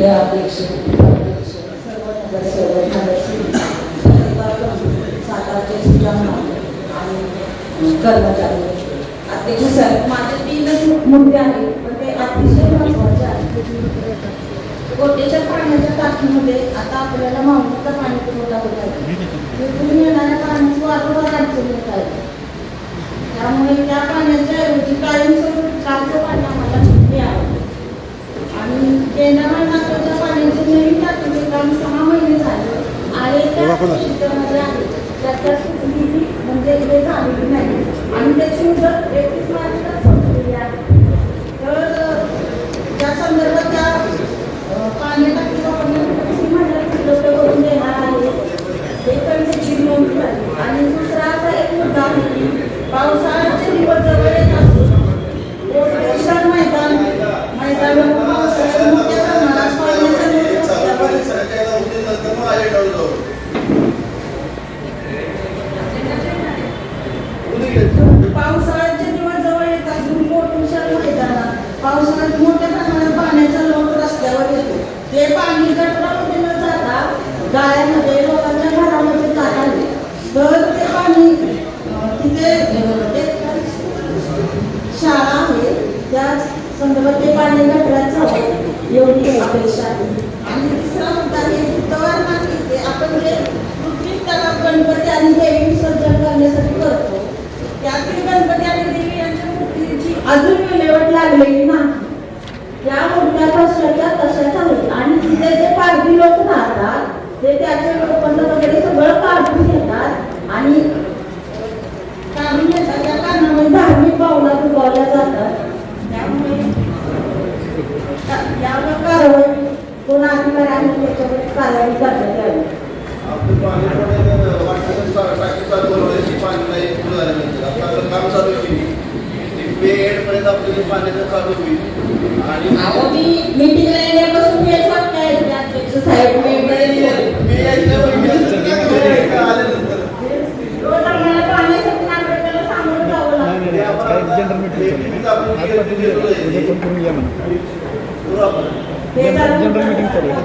आपले अध्यक्ष सर्व नगरसेवक सातारचे सुजाण आणि कर्मचारी अध्यक्ष साहेब, माझे 3च मुद्दे आहेत पण ते अतिशय महत्त्वाचे आहेत. गोटेच्या पाण्याच्या टाकीमध्ये आता आपल्याला माऊलीचा पाणी पुरवठा होत आहे. तिथून येणाऱ्या पाण्याची वारंवार अडचण येत आहे. त्यामुळे त्या पाण्याच्या ऐवजी कायमस्वरूपी चारचं पाणी आम्हाला मिळावं आणि केंद्रावर नाकाच्या पाण्याचे नवीन टाकीचे काम 6 महिने झाले आणि त्या क्षेत्रामध्ये आहे त्याच्या सुविधी म्हणजे हे झालेली नाही आणि त्याची मुदत 31 मार्चला संपलेली आहे. तर त्या संदर्भात त्या पाणी टाकी वापरण्यासाठी मंडळ उपलब्ध करून देणार आहे हे पण त्याची नोंद झाली. आणि दुसरा असा एक मुद्दा आहे की पावसाळ्याचे दिवस जवळ येत असून विशाल मैदानावर पावसाळ्यात मोठ्या प्रमाणात पाण्याचा पावसाळ्याचे दिवस जवळ येत असून विशाल मैदानात पावसाळ्यात मोठ्या प्रमाणात पाण्याचा लोट रस्त्यावर येतो. ते पाणी गटारामध्ये न जाता गाळ्यामध्ये लोकांच्या घरामध्ये जात आहे. तर ते पाणी तिथे शाळा आहे त्या संदर्भात ते पाणी गटारात जावं एवढी अपेक्षा आहे. आणि तिसरा मुद्दा हे बुधवार नाकी आपण जे कृत्रिम तलाव गणपती आणि देवी विसर्जन करण्यासाठी करतो त्यातील गणपती आणि देवी यांच्या मूर्तीची अजून विल्हेवाट लागलेली नाही. त्या मूर्त्या कशाच्या तशाच आहेत आणि तिथे जे पारधी लोक राहतात ते त्याचे लोखंड वगैरे सगळं काढून घेतात आणि काढून घेतात. त्या कारणामुळे धार्मिक भावना दुखावल्या जातात. त्यामुळे यावर कारवाई कोण अधिकाऱ्यांनी त्याच्यावर कारवाई करण्यात यावी. मीटिंगला येण्यापासून हेच वाटतं आहे अध्यक्ष साहेब रोज आम्हाला पाण्यासाठी नागरिकाला सामोरं जावं लागतं. जनरल मीटिंग चालू आहे.